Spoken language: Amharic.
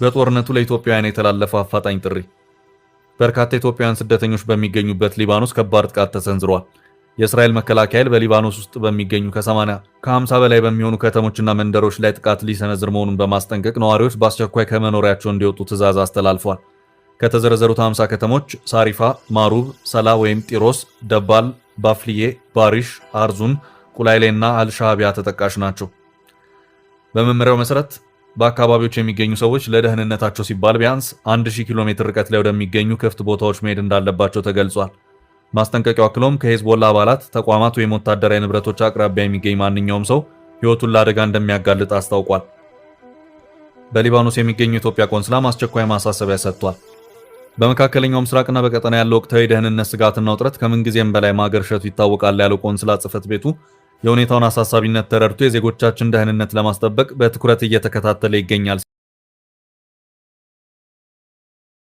በጦርነቱ ለኢትዮጵያውያን የተላለፈው አፋጣኝ ጥሪ። በርካታ ኢትዮጵያውያን ስደተኞች በሚገኙበት ሊባኖስ ከባድ ጥቃት ተሰንዝሯል። የእስራኤል መከላከያ ኃይል በሊባኖስ ውስጥ በሚገኙ ከ50 በላይ በሚሆኑ ከተሞችና መንደሮች ላይ ጥቃት ሊሰነዝር መሆኑን በማስጠንቀቅ ነዋሪዎች በአስቸኳይ ከመኖሪያቸው እንዲወጡ ትዕዛዝ አስተላልፏል። ከተዘረዘሩት 50 ከተሞች ሳሪፋ፣ ማሩብ፣ ሰላ ወይም ጢሮስ፣ ደባል፣ ባፍሊዬ፣ ባሪሽ፣ አርዙን፣ ቁላይሌና አልሻቢያ ተጠቃሽ ናቸው። በመመሪያው መሰረት በአካባቢዎች የሚገኙ ሰዎች ለደህንነታቸው ሲባል ቢያንስ 1000 ኪሎ ሜትር ርቀት ላይ ወደሚገኙ ክፍት ቦታዎች መሄድ እንዳለባቸው ተገልጿል። ማስጠንቀቂያው አክሎም ከሄዝቦላ አባላት ተቋማት ወይም ወታደራዊ ንብረቶች አቅራቢያ የሚገኝ ማንኛውም ሰው ሕይወቱን ለአደጋ እንደሚያጋልጥ አስታውቋል። በሊባኖስ የሚገኘው የኢትዮጵያ ቆንስላም አስቸኳይ ማሳሰቢያ ሰጥቷል። በመካከለኛው ምስራቅና በቀጠና ያለው ወቅታዊ የደህንነት ስጋትና ውጥረት ከምንጊዜም በላይ ማገርሸቱ ይታወቃል ያለው ቆንስላ ጽሕፈት ቤቱ የሁኔታውን አሳሳቢነት ተረድቶ የዜጎቻችን ደህንነት ለማስጠበቅ በትኩረት እየተከታተለ ይገኛል።